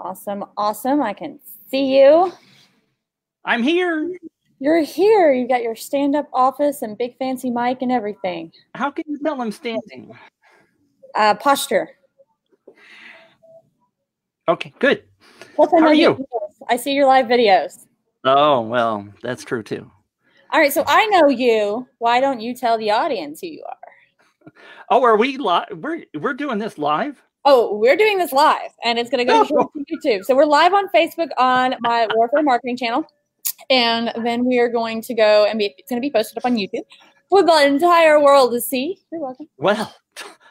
Awesome, awesome. I can see you. I'm here. You're here. You got your stand-up office and big fancy mic and everything. How can you tell I'm standing? Posture. Okay, good. Plus, How are you? I see your live videos. Oh, well, that's true too. All right, so I know you. Why don't you tell the audience who you are? Oh, are we live? We're doing this live? Oh, we're doing this live, and it's going to go to YouTube. So we're live on Facebook on my Warfare Marketing channel, and then we are going to go and it's going to be posted up on YouTube for the entire world to see. You're welcome. Well,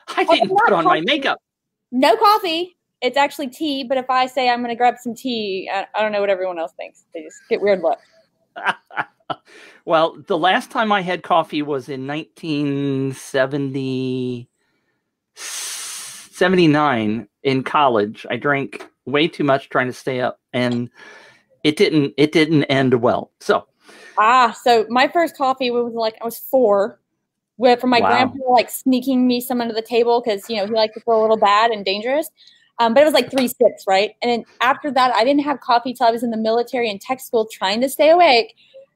I didn't put on my makeup. No coffee. It's actually tea, but if I say I'm going to grab some tea, I don't know what everyone else thinks. They just get weird looks. Well, the last time I had coffee was in 1979 in college. I drank way too much trying to stay up, and it didn't end well. So my first coffee was like I was 4, from my grandpa like sneaking me some under the table because he liked to feel a little bad and dangerous. But it was like 3 sips, right? And then after that, I didn't have coffee till I was in the military and tech school trying to stay awake.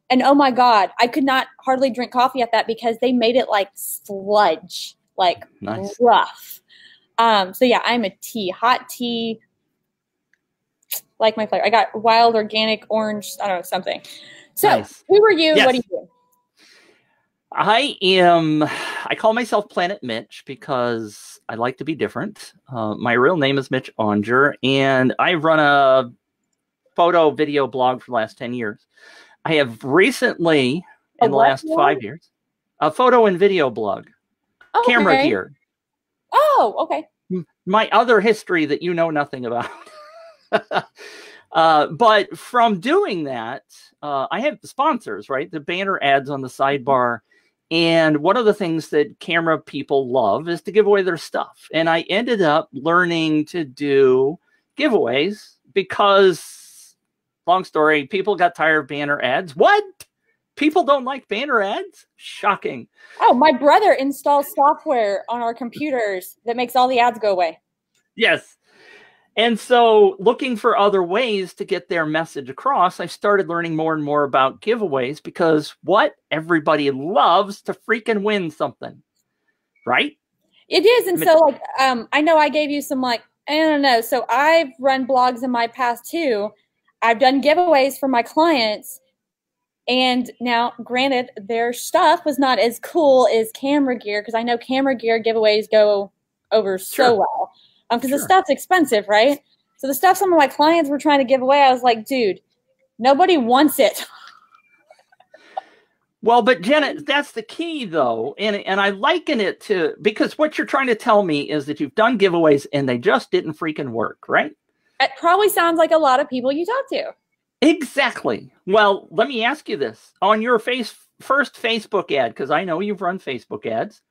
And oh my God, I could not hardly drink coffee at that because they made it like sludge, like rough. So yeah, I'm a hot tea, like my flavor. I got wild organic orange, I don't know, something. So who are you? Yes. What do you do? I call myself Planet Mitch because I like to be different. My real name is Mitch Aunger, and I run a photo video blog for the last 10 years. I have recently, in the last 5 years, a photo and video blog. Oh, camera gear. Oh, okay. My other history that you know nothing about. But from doing that, I have sponsors, right? The banner ads on the sidebar. And one of the things that camera people love is to give away their stuff. And I ended up learning to do giveaways because, long story, people got tired of banner ads. What? People don't like banner ads? Shocking. Oh, my brother installs software on our computers that makes all the ads go away. Yes. And so looking for other ways to get their message across, I started learning more and more about giveaways because everybody loves to freaking win something, right? It is. And so I know I gave you some I don't know. So I've run blogs in my past too. I've done giveaways for my clients. And now, granted, their stuff was not as cool as camera gear because I know camera gear giveaways go over so well. Because the stuff's expensive, right? So the stuff some of my clients were trying to give away, I was like, dude, nobody wants it. Well, but Jenna, that's the key, though. And I liken it to, because what you're trying to tell me is that you've done giveaways and they just didn't freaking work, right? It probably sounds like a lot of people you talk to. Exactly. Well, let me ask you this. On your first Facebook ad, because I know you've run Facebook ads,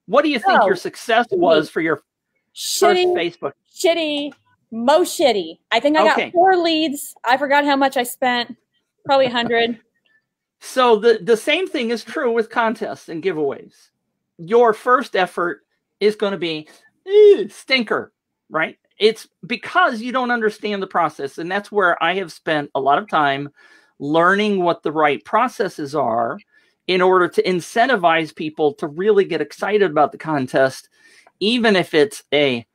what do you think your success was for your shitty Facebook? Most shitty. I think I got 4 leads. I forgot how much I spent. Probably 100. So the same thing is true with contests and giveaways. Your first effort is going to be stinker, right? It's because you don't understand the process. And that's where I have spent a lot of time learning what the right processes are in order to incentivize people to really get excited about the contest. Even if it's a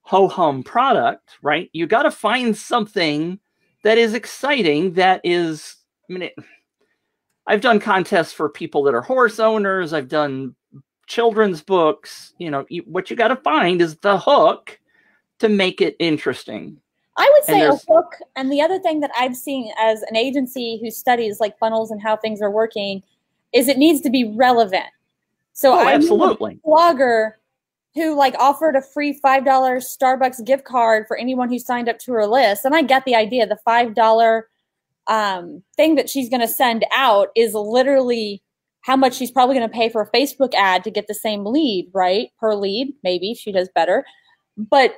ho-hum product, right? You got to find something that is exciting, that is, I've done contests for people that are horse owners. I've done children's books. What you got to find is the hook to make it interesting. I would say a hook. And the other thing that I've seen as an agency who studies funnels and how things are working is it needs to be relevant. So absolutely. I'm a blogger who offered a free $5 Starbucks gift card for anyone who signed up to her list. And I get the idea. The $5 thing that she's going to send out is literally how much she's probably going to pay for a Facebook ad to get the same lead, right? Per lead, maybe she does better. But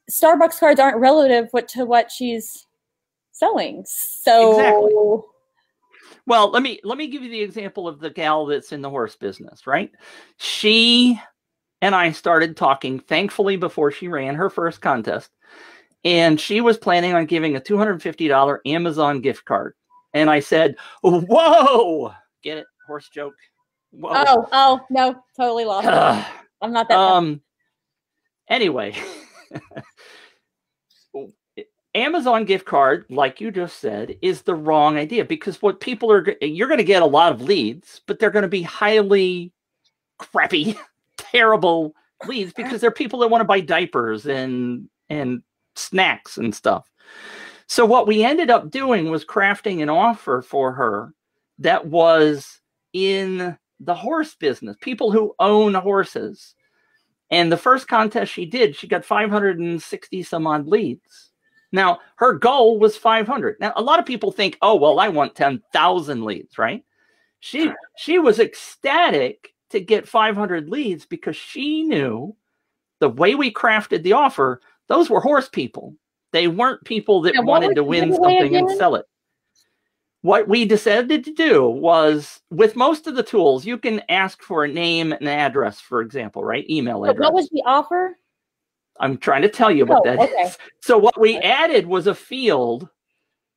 Starbucks cards aren't relative to what she's selling. So exactly. Well, let me give you the example of the gal that's in the horse business, right? She and I started talking, thankfully, before she ran her first contest. And she was planning on giving a $250 Amazon gift card. And I said, whoa, get it? Horse joke. Whoa. Oh, no, totally lost it. I'm not that anyway. Amazon gift card, like you just said, is the wrong idea, because what people are, you're going to get a lot of leads, but they're going to be highly crappy, terrible leads, because they're people that want to buy diapers and snacks and stuff. So what we ended up doing was crafting an offer for her that was in the horse business, people who own horses. And the first contest she did, she got 560 some odd leads. Now, her goal was 500. Now, a lot of people think, oh, well, I want 10,000 leads, right? She was ecstatic to get 500 leads because she knew the way we crafted the offer, those were horse people. They weren't people that wanted to win something and sell it. What we decided to do was, with most of the tools, you can ask for a name and address, for example, right? Email address. What was the offer? I'm trying to tell you what that is. So what we added was a field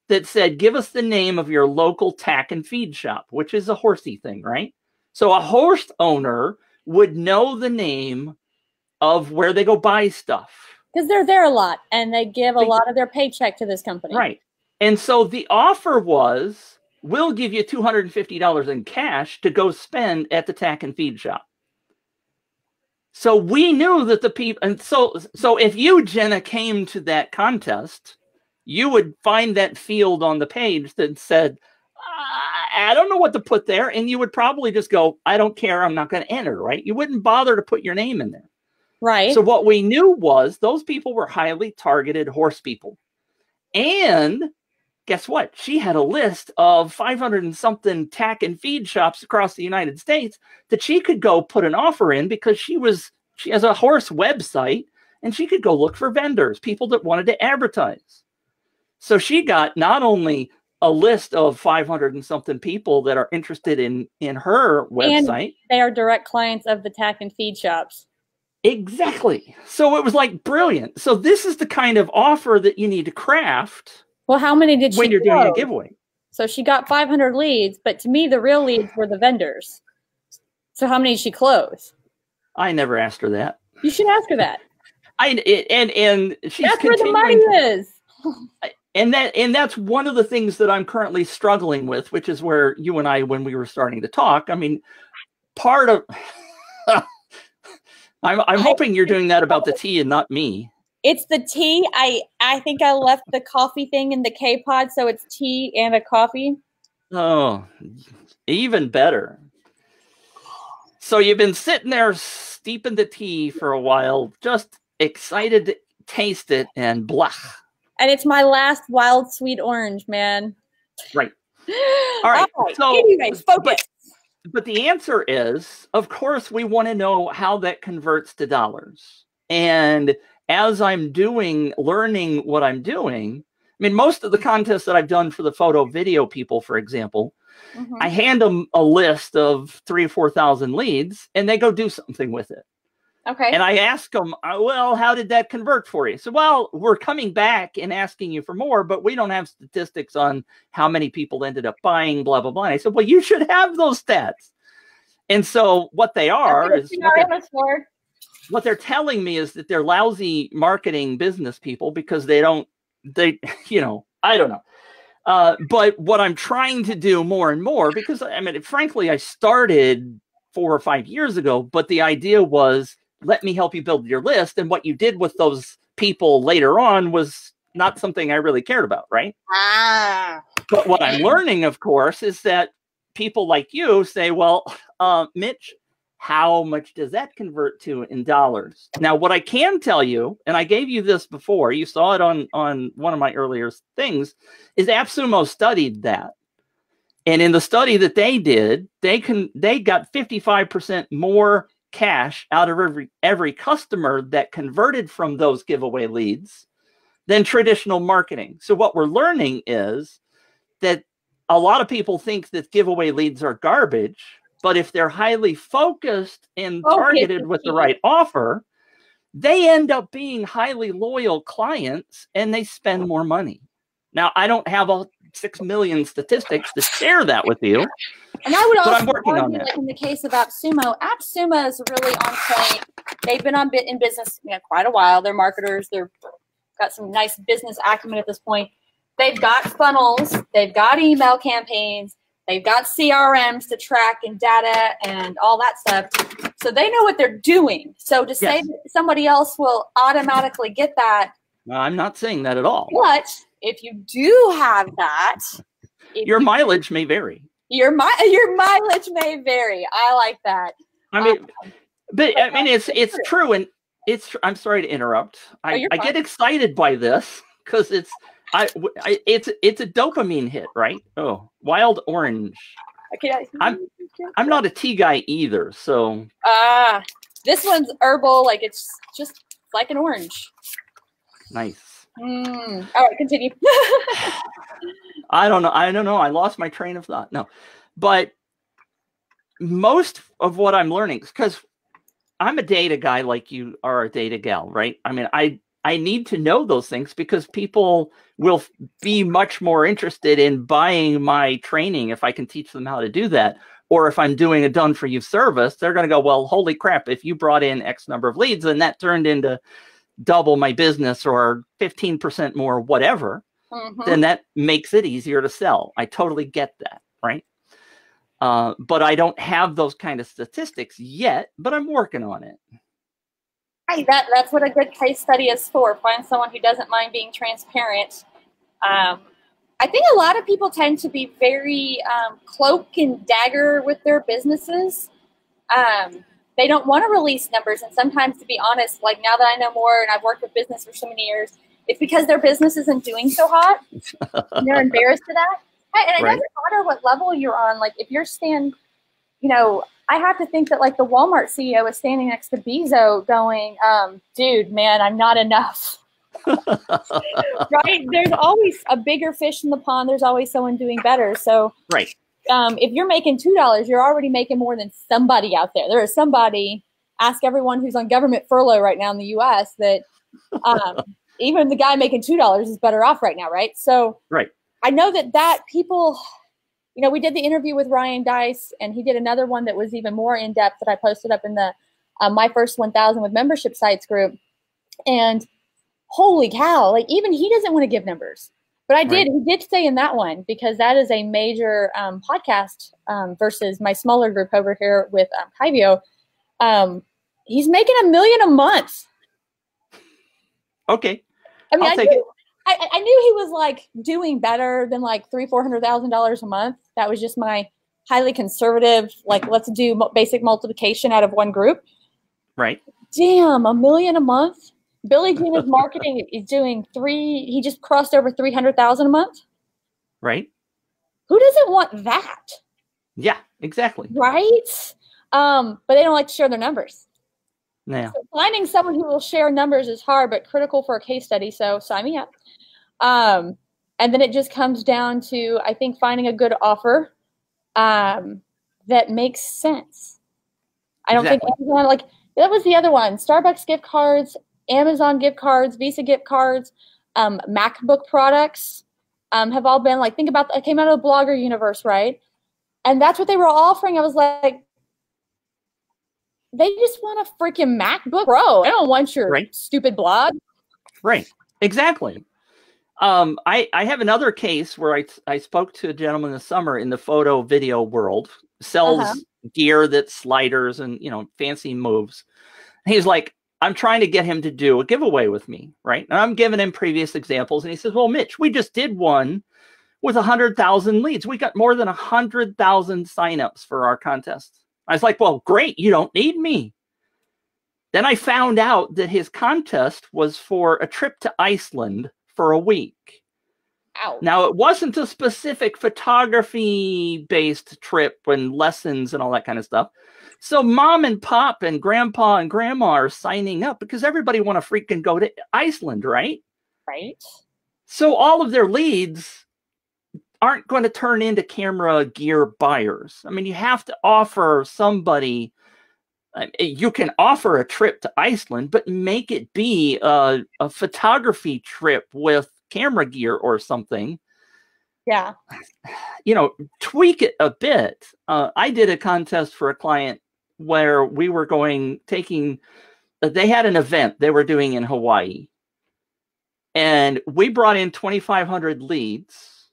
that said, give us the name of your local tack and feed shop, which is a horsey thing, right? So a horse owner would know the name of where they go buy stuff. Because they're there a lot, and they give a lot of their paycheck to this company. Right. And so the offer was, we'll give you $250 in cash to go spend at the tack and feed shop. So we knew that the people, and so if you, Jenna, came to that contest, you would find that field on the page that said, I don't know what to put there. And you would probably just go, I don't care, I'm not going to enter, right? You wouldn't bother to put your name in there. Right. So what we knew was those people were highly targeted horse people. And guess what? She had a list of 500 and something tack and feed shops across the United States that she could go put an offer in, because she has a horse website, and she could go look for vendors, people that wanted to advertise. So she got not only a list of 500 and something people that are interested in her website. And they are direct clients of the tack and feed shops. Exactly. So it was like brilliant. So this is the kind of offer that you need to craft. Well, how many did she when you're doing a giveaway? So she got 500 leads, but to me, the real leads were the vendors. So how many did she close? I never asked her that. You should ask her that. And she's that's where the money is. And that's one of the things that I'm currently struggling with, which is where you and I, when we were starting to talk, I mean, part of I'm hoping you're doing that about the tea and not me. It's the tea. I think I left the coffee thing in the K-pod, so it's tea and a coffee. Oh, even better. So you've been sitting there steeping the tea for a while, just excited to taste it, and blah. And it's my last wild sweet orange, man. Right. All right. So anyways, focus. But the answer is, of course, we want to know how that converts to dollars. And as I'm learning what I'm doing, I mean, most of the contests that I've done for the photo video people, for example, I hand them a list of 3,000 or 4,000 leads, and they go do something with it. Okay. And I ask them, well, how did that convert for you? So, well, we're coming back and asking you for more, but we don't have statistics on how many people ended up buying, blah, blah, blah. And I said, well, you should have those stats. And so what they are is what they're telling me is that they're lousy marketing business people, because I don't know. But what I'm trying to do more and more, because I mean, frankly, I started 4 or 5 years ago, but the idea was, let me help you build your list. And what you did with those people later on was not something I really cared about, right? But what I'm learning, of course, is that people like you say, well, Mitch, how much does that convert to in dollars? Now, what I can tell you, and I gave you this before, you saw it on one of my earlier things, is AppSumo studied that. And in the study that they did, they got 55% more cash out of every customer that converted from those giveaway leads than traditional marketing. So what we're learning is that a lot of people think that giveaway leads are garbage, but if they're highly focused and targeted with the right offer, they end up being highly loyal clients and they spend more money. Now, I don't have all 6 million statistics to share that with you. And I would also I'm working argue, on that. like in the case of AppSumo is really on point. They've been in business quite a while. They're marketers. They've got some nice business acumen at this point. They've got funnels. They've got email campaigns. They've got CRMs to track and data and all that stuff. So they know what they're doing. So to say that somebody else will automatically get that. I'm not saying that at all. But if you do have that, your mileage may vary. Your mileage may vary. I like that. I mean, it's true, and I'm sorry to interrupt. I get excited by this because it's a dopamine hit, right? Oh, wild orange. Okay. I'm not a tea guy either, so. This one's herbal. Like it's just like an orange. Nice. All right, continue. I don't know. I lost my train of thought. No, but most of what I'm learning, because I'm a data guy like you are a data gal, right? I mean, I need to know those things because people will be much more interested in buying my training if I can teach them how to do that. Or if I'm doing a done for you service, they're going to go, well, holy crap, if you brought in X number of leads and that turned into double my business or 15% more, whatever, then that makes it easier to sell. I totally get that, right? But I don't have those kind of statistics yet, but I'm working on it. Hey, that's what a good case study is for. Find someone who doesn't mind being transparent. I think a lot of people tend to be very cloak and dagger with their businesses. They don't want to release numbers. And sometimes, to be honest, like now that I know more and I've worked with business for so many years, it's because their business isn't doing so hot. And they're embarrassed of that. And it doesn't matter what level you're on. Like if you're I have to think that like the Walmart CEO is standing next to Bezos going, dude, man, I'm not enough. Right? There's always a bigger fish in the pond. There's always someone doing better. So if you're making $2, you're already making more than somebody out there. There is somebody, ask everyone who's on government furlough right now in the U.S. that even the guy making $2 is better off right now, right? So I know that people, we did the interview with Ryan Dice, and he did another one that was even more in-depth that I posted up in the My First 1,000 with Membership Sites group. And holy cow, like even he doesn't want to give numbers. But he did say in that one, because that is a major podcast versus my smaller group over here with Kyvio. He's making $1 million a month. Okay. I mean, I knew he was like doing better than like $300,000-$400,000 a month. That was just my highly conservative, like let's do basic multiplication out of one group. Right. Damn, $1 million a month. Billy Jean is marketing is doing he just crossed over 300,000 a month. Right. Who doesn't want that? Yeah, exactly. Right. But they don't like to share their numbers. Yeah. So finding someone who will share numbers is hard, but critical for a case study. So sign me up. And then it just comes down to, I think, finding a good offer that makes sense. I don't think Amazon, like that was the other one. Starbucks gift cards, Amazon gift cards, Visa gift cards, MacBook products have all been like, think about that. Came out of the blogger universe, right? And that's what they were offering. I was like, they just want a freaking MacBook Pro. I don't want your stupid blog. Right. Exactly. I have another case where I spoke to a gentleman this summer in the photo video world, sells gear that's sliders and, fancy moves. He's like, I'm trying to get him to do a giveaway with me, right? And I'm giving him previous examples. And he says, well, Mitch, we just did one with 100,000 leads. We got more than 100,000 signups for our contest. I was like, well, great. You don't need me. Then I found out that his contest was for a trip to Iceland for a week. Ow. Now, it wasn't a specific photography-based trip and lessons and all that kind of stuff. So mom and pop and grandpa and grandma are signing up because everybody want to freaking go to Iceland, right? Right. So all of their leads aren't going to turn into camera gear buyers. I mean, you have to offer somebody You can offer a trip to Iceland, but make it be a photography trip with camera gear or something. Yeah. You know, tweak it a bit. I did a contest for a client where we were they had an event they were doing in Hawaii. And we brought in 2,500 leads,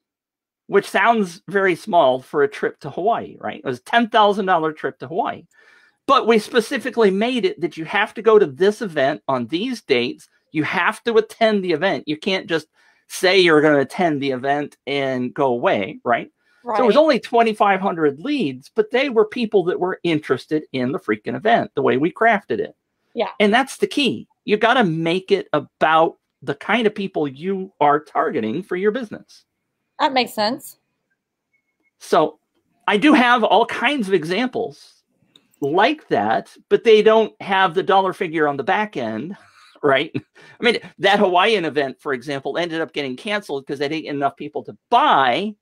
which sounds very small for a trip to Hawaii, right? It was a $10,000 trip to Hawaii. But we specifically made it that you have to go to this event on these dates. You have to attend the event. You can't just say you're going to attend the event and go away, right? So it was only 2,500 leads, but they were people that were interested in the freaking event, the way we crafted it. Yeah. And that's the key. You got to make it about the kind of people you are targeting for your business. That makes sense. So I do have all kinds of examples like that, but they don't have the dollar figure on the back end, right? I mean, that Hawaiian event, for example, ended up getting canceled because they didn't get enough people to buy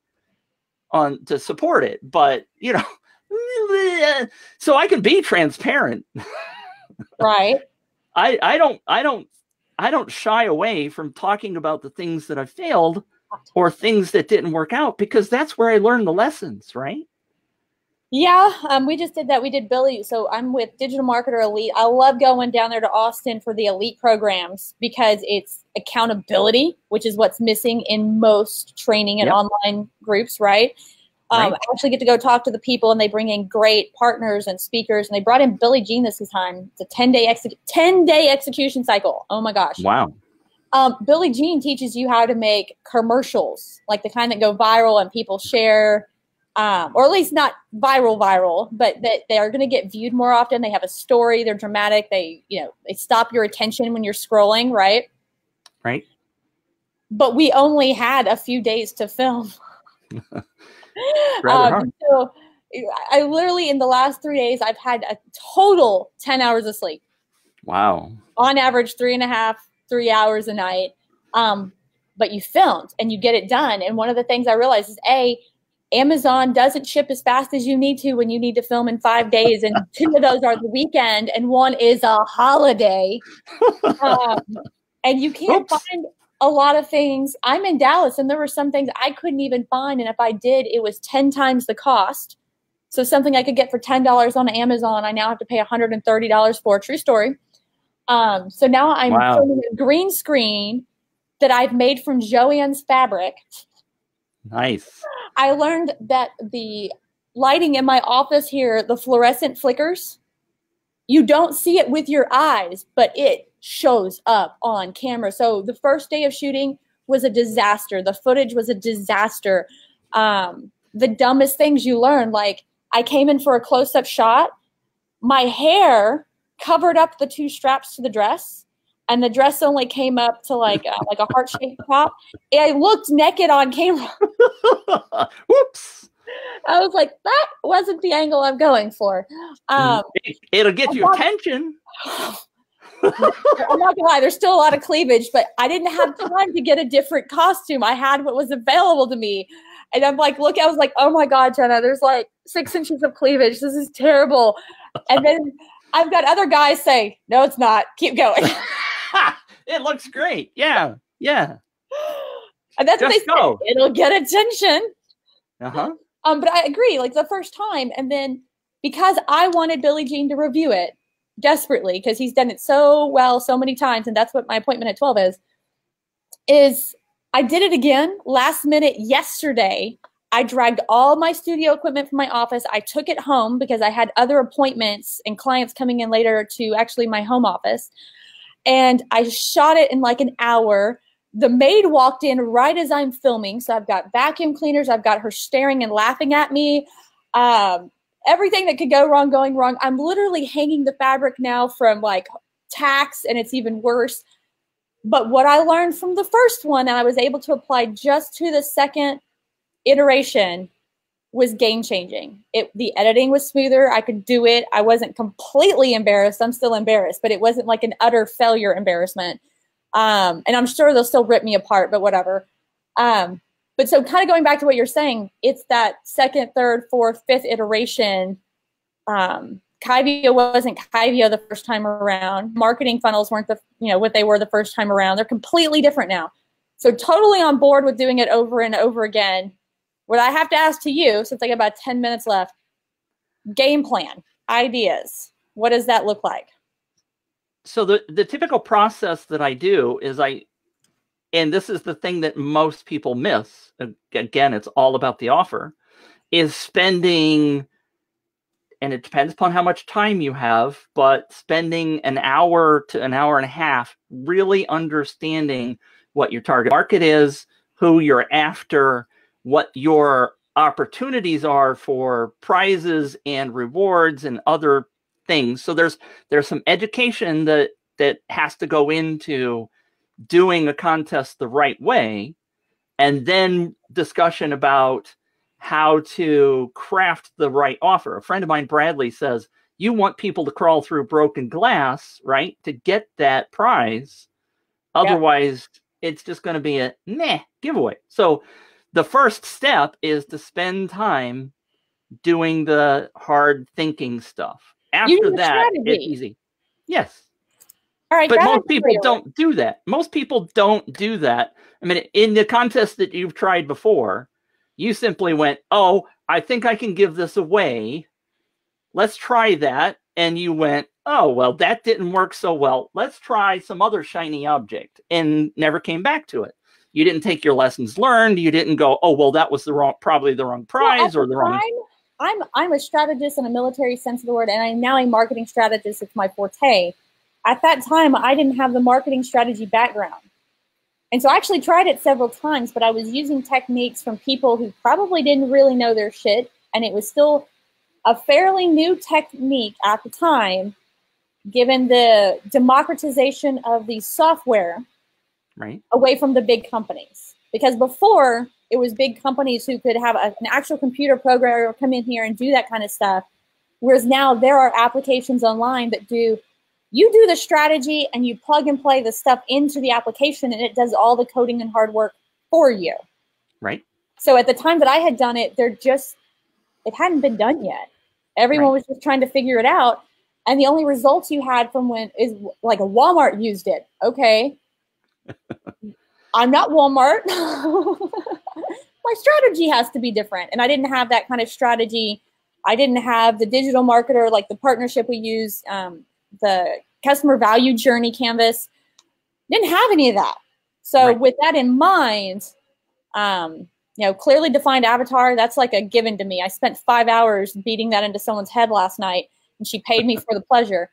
to support it. But, you know, so I can be transparent. Right. I don't shy away from talking about the things that I failed or things that didn't work out, because that's where I learned the lessons, right? Yeah, we just did that. We did Billy. So I'm with Digital Marketer Elite. I love going down there to Austin for the elite programs because it's accountability, which is what's missing in most training and online groups, right? I actually get to go talk to the people, and they bring in great partners and speakers. And they brought in Billie Jean this time. It's a 10-day execution cycle. Oh my gosh! Wow. Billie Jean teaches you how to make commercials, like the kind that go viral and people share. Or at least not viral, but that they are going to get viewed more often. They have a story. They're dramatic. They stop your attention when you're scrolling, right? Right. But we only had a few days to film. So I literally, in the last 3 days, I've had a total 10 hours of sleep. Wow. On average, 3 hours a night. But you filmed and you get it done. And one of the things I realized is, Amazon doesn't ship as fast as you need to when you need to film in 5 days. And 2 of those are the weekend and 1 is a holiday. And you can't find a lot of things. I'm in Dallas, and there were some things I couldn't even find. And if I did, it was 10 times the cost. So something I could get for $10 on Amazon, I now have to pay $130 for. True story. So now I'm filming a green screen that I've made from Joann's fabric. Nice. I learned that the lighting in my office here, the fluorescent flickers, you don't see it with your eyes, but it shows up on camera. So the first day of shooting was a disaster. The footage was a disaster. The dumbest things you learn, like I came in for a close-up shot. My hair covered up the 2 straps to the dress. And the dress only came up to like a heart-shaped top. I looked naked on camera. Whoops. I was like, that wasn't the angle I'm going for. It'll get your attention. I'm not gonna lie, there's still a lot of cleavage, but I didn't have time to get a different costume. I had what was available to me. And I'm like, I was like, oh my God, Jenna, there's like 6 inches of cleavage. This is terrible. And then I've got other guys say, no, it's not. Keep going. It looks great. Yeah. And that's what they say. It'll get attention. Uh-huh. But I agree, like the first time. And then because I wanted Billie Jean to review it desperately, because he's done it so well so many times, and that's what my appointment at 12 is I did it again last minute yesterday. I dragged all my studio equipment from my office. I took it home because I had other appointments and clients coming in later to actually my home office. And I shot it in like an hour. The maid walked in right as I'm filming. So I've got vacuum cleaners. I've got her staring and laughing at me. Everything that could go wrong, going wrong. I'm literally hanging the fabric now from like tacks, and it's even worse. But what I learned from the first one, and I was able to apply just to the second iteration, was game changing. The editing was smoother. I could do it. I wasn't completely embarrassed. I'm still embarrassed, but it wasn't like an utter failure embarrassment. And I'm sure they'll still rip me apart, but whatever. But so kind of going back to what you're saying, it's that second, third, fourth, fifth iteration Kyvio wasn't Kyvio the first time around. Marketing funnels weren't what they were the first time around. They're completely different now. So totally on board with doing it over and over again. What I have to ask to you, since I got about 10 minutes left, game plan, ideas. What does that look like? So the typical process that I do is and this is the thing that most people miss. Again, it's all about the offer, is spending, and it depends upon how much time you have, but spending an hour to an hour and a half really understanding what your target market is, who you're after, what your opportunities are for prizes and rewards and other things. So there's some education that has to go into doing a contest the right way, and then discussion about how to craft the right offer. A friend of mine, Bradley, says, you want people to crawl through broken glass, right, to get that prize. Otherwise, it's just going to be a meh giveaway. So the first step is to spend time doing the hard thinking stuff. After that, it's easy. Yes. All right, but most people don't do that. Most people don't do that. I mean, in the contest that you've tried before, you simply went, oh, I think I can give this away. Let's try that. And you went, oh, well, that didn't work so well. Let's try some other shiny object, and never came back to it. You didn't take your lessons learned. You didn't go, oh, well, that was probably the wrong prize or the wrong. I'm a strategist in a military sense of the word, and I'm now a marketing strategist. It's my forte. At that time, I didn't have the marketing strategy background. And so I actually tried it several times, but I was using techniques from people who probably didn't really know their shit. And it was still a fairly new technique at the time, given the democratization of the software away from the big companies. Because before, it was big companies who could have an actual computer programmer come in here and do that kind of stuff. Whereas now there are applications online that you do the strategy and you plug and play the stuff into the application, and it does all the coding and hard work for you. Right. So at the time that I had done it, it hadn't been done yet. Everyone was just trying to figure it out. And the only results you had from is like a Walmart used it. Okay. I'm not Walmart. My strategy has to be different. And I didn't have that kind of strategy. I didn't have the digital marketer, like the partnership we use, the customer value journey canvas. Didn't have any of that. So with that in mind, clearly defined avatar, that's like a given to me. I spent 5 hours beating that into someone's head last night, and she paid me for the pleasure.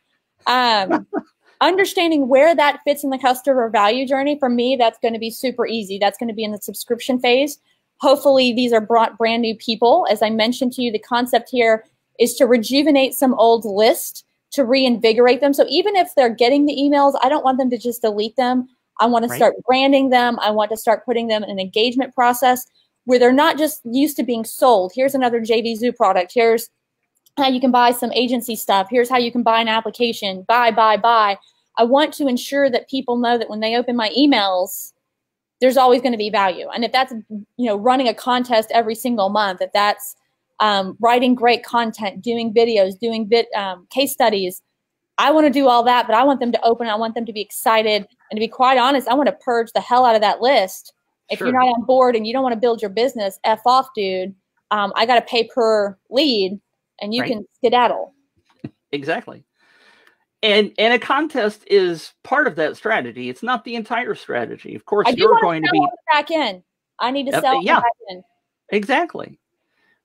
Understanding where that fits in the customer value journey, for me, that's going to be super easy. That's going to be in the subscription phase. Hopefully, these are brand new people. As I mentioned to you, the concept here is to rejuvenate some old list, to reinvigorate them. So even if they're getting the emails, I don't want them to just delete them. I want to start branding them. I want to start putting them in an engagement process where they're not just used to being sold. Here's another JV Zoo product. Here's how you can buy some agency stuff. Here's how you can buy an application. Buy. I want to ensure that people know that when they open my emails, there's always going to be value. And if that's, running a contest every single month, if that's writing great content, doing videos, doing case studies, I want to do all that, but I want them to open. I want them to be excited. And to be quite honest, I want to purge the hell out of that list. If you're not on board and you don't want to build your business, F off, dude. I got to pay per lead, and you can skedaddle. Exactly. And a contest is part of that strategy. It's not the entire strategy. Of course, you're going to be back in. I need to sell back in. Exactly.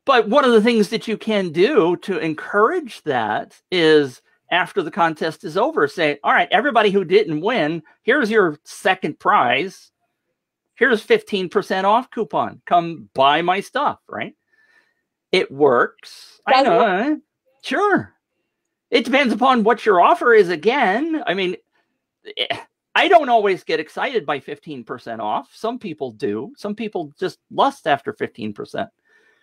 But one of the things that you can do to encourage that is, after the contest is over, say, all right, everybody who didn't win, here's your second prize. Here's 15% off coupon. Come buy my stuff, right? It works. I know. Sure. It depends upon what your offer is again. I mean, I don't always get excited by 15% off. Some people do. Some people just lust after 15%.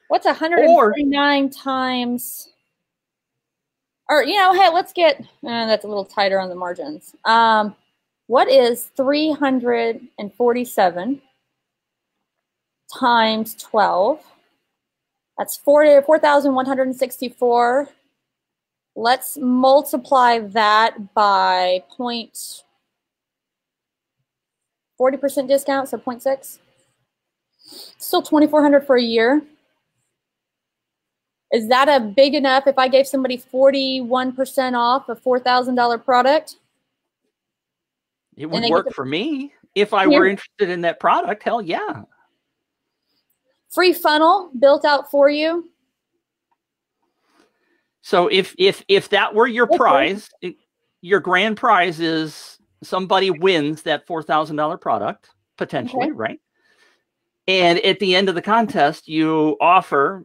What's 149 times? Or, hey, let's get, that's a little tighter on the margins. What is 347 times 12? That's 4,164. let's multiply that by 40% discount, so 0.6. Still $2,400 for a year. Is that a big enough if I gave somebody 41% off a $4,000 product? It would work for me if I were interested in that product. Hell yeah. Free funnel built out for you. So if that were your prize, your grand prize is somebody wins that $4,000 product, potentially, right? And at the end of the contest, you offer,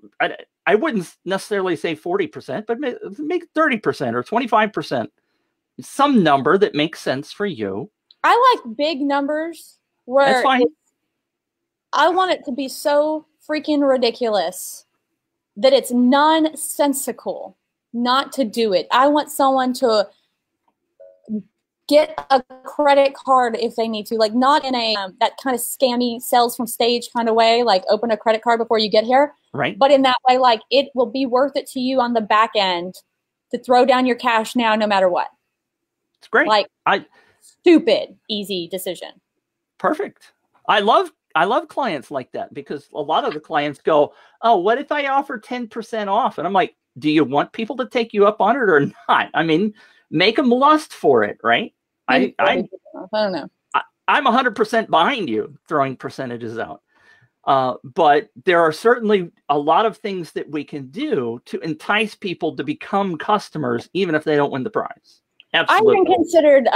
I wouldn't necessarily say 40%, but make 30% or 25%, some number that makes sense for you. I like big numbers where that's fine. I want it to be so freaking ridiculous that it's nonsensical not to do it. I want someone to get a credit card if they need to, like not in a that kind of scammy sales from stage kind of way, like open a credit card before you get here. Right. But in that way, like it will be worth it to you on the back end to throw down your cash now, no matter what. It's great. Like stupid, easy decision. Perfect. I love clients like that because a lot of the clients go, oh, what if I offer 10% off? And I'm like, do you want people to take you up on it or not? I mean, make them lust for it, right? I don't know. I'm 100% behind you throwing percentages out. But there are certainly a lot of things that we can do to entice people to become customers, even if they don't win the prize. Absolutely. I even considered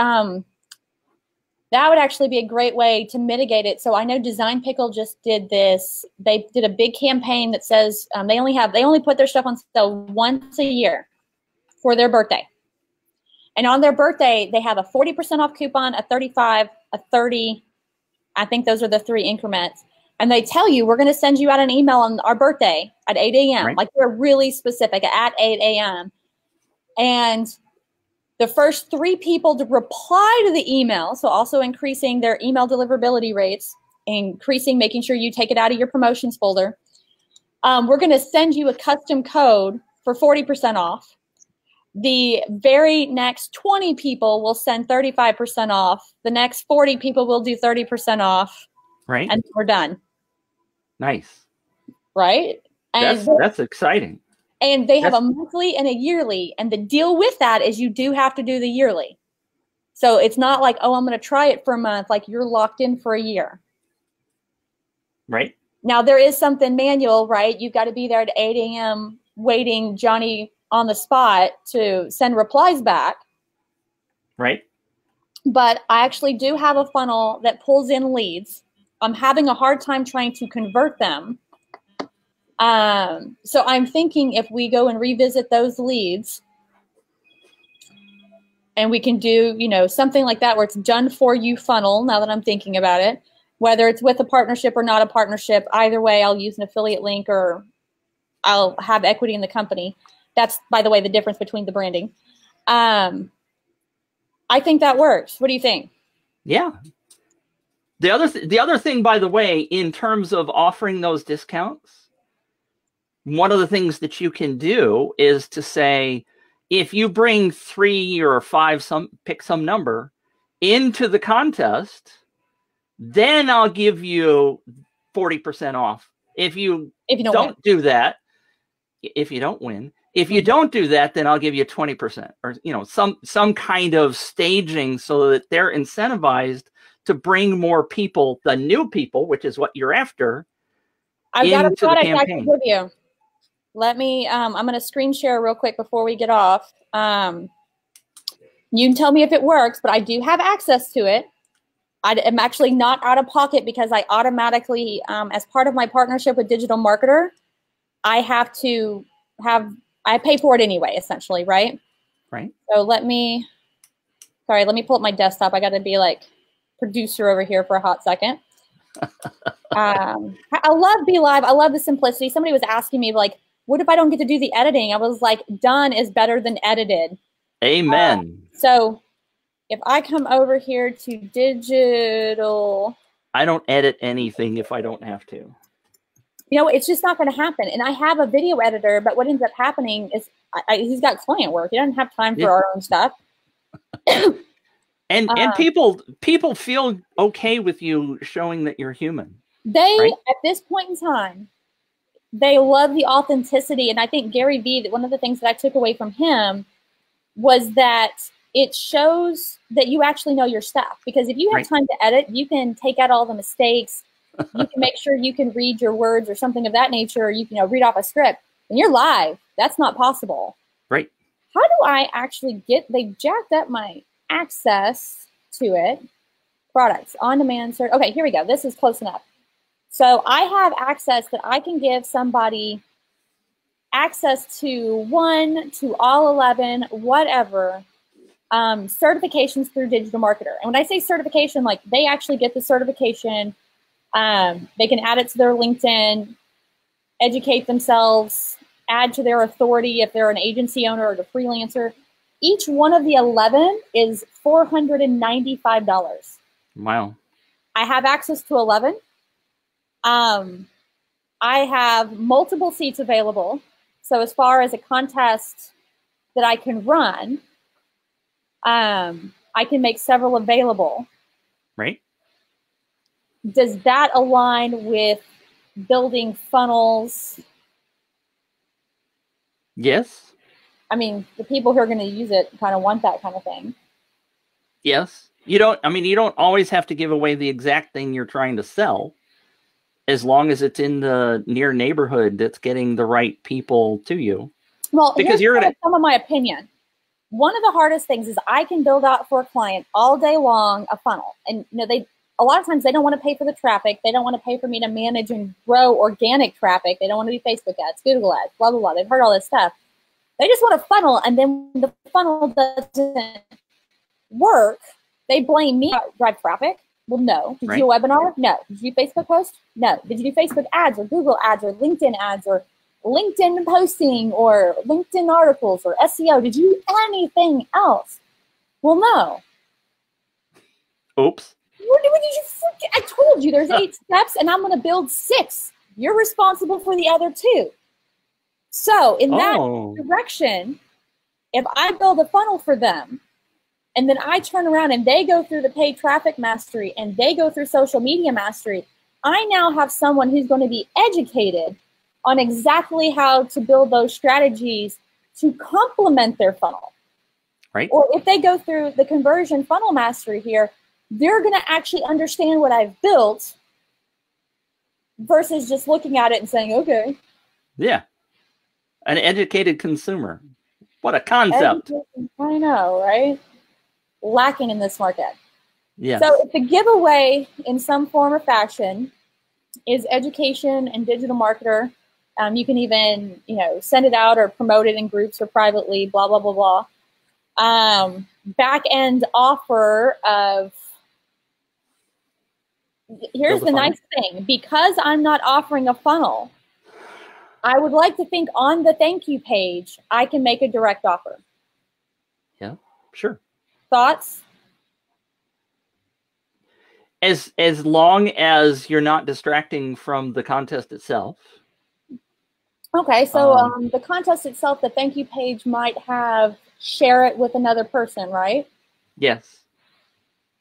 that would actually be a great way to mitigate it. So I know Design Pickle just did this. They did a big campaign that says they only put their stuff on sale once a year for their birthday. And on their birthday, they have a 40% off coupon, a 35, a 30. I think those are the 3 increments. And they tell you, we're going to send you out an email on our birthday at 8 a.m. Right. Like they're really specific, at 8 a.m. And the first 3 people to reply to the email, so also increasing their email deliverability rates, making sure you take it out of your promotions folder, we're going to send you a custom code for 40% off. The very next 20 people will send 35% off. The next 40 people will do 30% off. Right. And we're done. Nice. Right? And that's exciting. And they have a monthly and a yearly. And the deal with that is you do have to do the yearly. So it's not like, oh, I'm going to try it for a month. Like you're locked in for a year. Right. Now there is something manual, right? You've got to be there at 8 a.m. waiting Johnny on the spot to send replies back. Right. But I actually do have a funnel that pulls in leads. I'm having a hard time trying to convert them. So I'm thinking if we go and revisit those leads and we can do, something like that where it's done for you funnel, now that I'm thinking about it, whether it's with a partnership or not a partnership, either way, I'll use an affiliate link or I'll have equity in the company. That's, by the way, the difference between the branding. I think that works. What do you think? Yeah. The other thing, by the way, in terms of offering those discounts, one of the things that you can do is to say, if you bring 3 or 5, pick some number into the contest, then I'll give you 40% off. If you don't do that, if you don't win, if you don't do that, then I'll give you 20% or, some kind of staging so that they're incentivized to bring more people, the new people, which is what you're after. I've got a product I can give you. Let me, I'm going to screen share real quick before we get off. You can tell me if it works, but I do have access to it. I am actually not out of pocket because I automatically, as part of my partnership with Digital Marketer, I pay for it anyway, essentially, right? Right. So let me pull up my desktop. I got to be like producer over here for a hot second. I love Be Live. I love the simplicity. Somebody was asking me, like, what if I don't get to do the editing? I was like, done is better than edited. Amen. So if I come over here to digital. I don't edit anything if I don't have to. It's just not going to happen. And I have a video editor, but what ends up happening is he's got client work. He doesn't have time for our own stuff. And people feel okay with you showing that you're human. They, at this point in time, they love the authenticity. And I think Gary Vee, one of the things that I took away from him was that it shows that you actually know your stuff. Because if you have time to edit, you can take out all the mistakes. You can make sure you can read your words or something of that nature. Or you can read off a script. And you're live. That's not possible. Right. How do I actually get, they jacked up my access to it. Products, on-demand search. Okay, here we go. This is close enough. So I have access that I can give somebody access to 1 to all 11, whatever, certifications through Digital Marketer. And when I say certification, like they actually get the certification. They can add it to their LinkedIn, educate themselves, add to their authority if they're an agency owner or a freelancer. Each one of the 11 is $495. Wow. I have access to 11. I have multiple seats available. So as far as a contest that I can run, I can make several available. Right. Does that align with building funnels? Yes. I mean, the people who are going to use it kind of want that kind of thing. Yes. You don't always have to give away the exact thing you're trying to sell, as long as it's in the near neighborhood that's getting the right people to you. Well, because you're going to, some of my opinion. One of the hardest things is I can build out for a client all day long a funnel. And a lot of times they don't want to pay for the traffic. They don't want to pay for me to manage and grow organic traffic. They don't want to do Facebook ads, Google ads, blah, blah, blah. They've heard all this stuff. They just want a funnel, and then when the funnel doesn't work, they blame me. Drive traffic? Well, no. Did you do a webinar? No. Did you do Facebook post? No. Did you do Facebook ads or Google ads or LinkedIn ads or LinkedIn posting or LinkedIn articles or SEO? Did you do anything else? Well, no. Oops. What did you forget? I told you there's 8 steps, and I'm going to build 6. You're responsible for the other 2. So in that direction, if I build a funnel for them, and then I turn around and they go through the paid traffic mastery and they go through social media mastery, I now have someone who's going to be educated on exactly how to build those strategies to complement their funnel. Right. Or if they go through the conversion funnel mastery here, they're going to actually understand what I've built versus just looking at it and saying, okay. Yeah. An educated consumer. What a concept. I know, right? Lacking in this market. Yes. So if the giveaway in some form or fashion is education and digital marketer, you can even, send it out or promote it in groups or privately, blah, blah, blah, blah. Back end offer of, here's the nice thing, because I'm not offering a funnel, I would like to think on the thank you page, I can make a direct offer. Yeah, sure. Thoughts? As long as you're not distracting from the contest itself. Okay, so the contest itself, the thank you page might have share it with another person, right? Yes.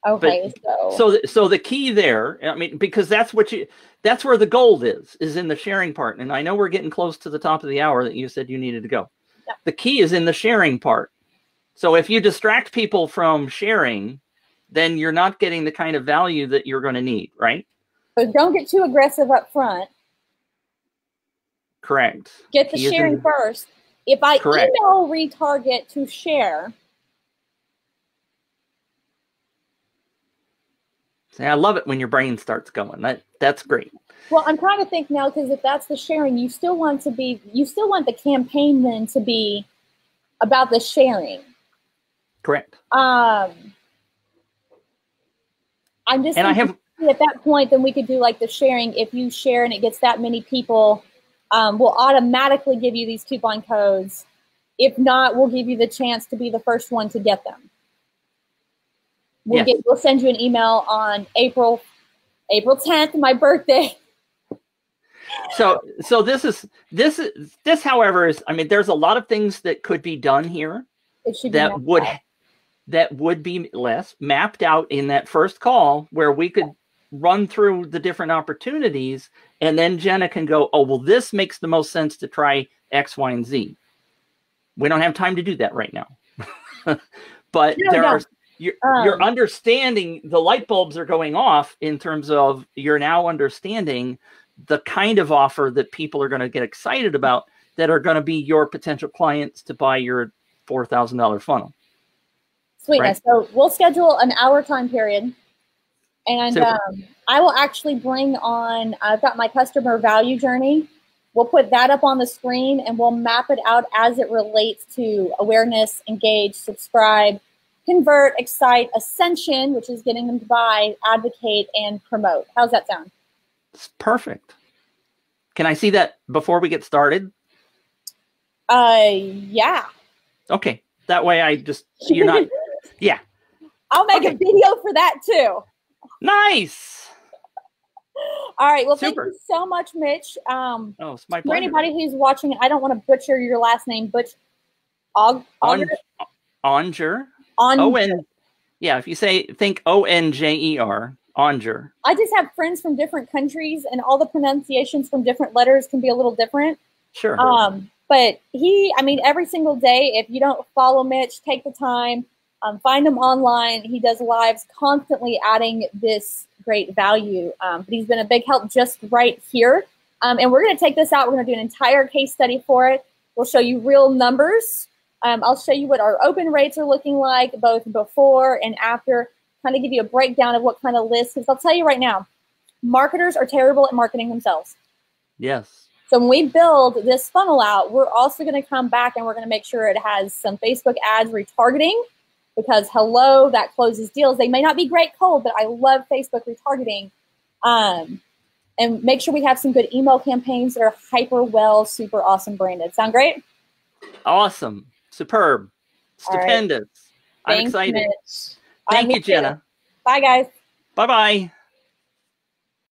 Okay, so the key there, because that's where the gold is in the sharing part. And I know we're getting close to the top of the hour that you said you needed to go. Yeah. The key is in the sharing part. So if you distract people from sharing, then you're not getting the kind of value that you're going to need, right? So don't get too aggressive up front. Correct. Get the sharing first. If I email retarget to share. See, I love it when your brain starts going. That's great. Well, I'm trying to think now, because if that's the sharing, you still want the campaign then to be about the sharing. Correct. I'm just thinking at that point, then we could do like the sharing. If you share and it gets that many people, we'll automatically give you these coupon codes. If not, we'll give you the chance to be the first one to get them. We'll send you an email on April 10th, my birthday. So this, however, is, I mean, there's a lot of things that could be done here that would be less mapped out in that first call, where we could run through the different opportunities, and then Jenna can go, oh, well, this makes the most sense to try X, Y, and Z. We don't have time to do that right now. But you're understanding, the light bulbs are going off in terms of you're now understanding the kind of offer that people are going to get excited about, that are going to be your potential clients to buy your $4,000 funnel. Sweetness. Right? So we'll schedule an hour time period. And I will actually bring on, I've got my customer value journey. We'll put that up on the screen, and we'll map it out as it relates to awareness, engage, subscribe, convert, excite, ascension, which is getting them to buy, advocate, and promote. How's that sound? It's perfect. Can I see that before we get started? Yeah. Okay. That way you're not, yeah. I'll make a video for that too. Nice. All right. Well, Super. Thank you so much, Mitch. It's my pleasure. For anybody who's watching, I don't want to butcher your last name, Butch Aunger. Yeah, if you think Onjer, Aunger. I just have friends from different countries, and all the pronunciations from different letters can be a little different. Sure. But every single day, if you don't follow Mitch, take the time, find him online. He does lives constantly adding this great value. But he's been a big help just right here. And we're going to take this out. We're going to do an entire case study for it. We'll show you real numbers. I'll show you what our open rates are looking like, both before and after, kind of give you a breakdown of what kind of lists. Because I'll tell you right now, marketers are terrible at marketing themselves. Yes. So when we build this funnel out, we're also going to come back and we're going to make sure it has some Facebook ads retargeting, because hello, that closes deals. They may not be great cold, but I love Facebook retargeting. And make sure we have some good email campaigns that are hyper well, super awesome branded. Sound great? Awesome. Superb. Stupendous. Right. I'm excited. Mitch. Thank you, Jenna. Bye, guys. Bye-bye.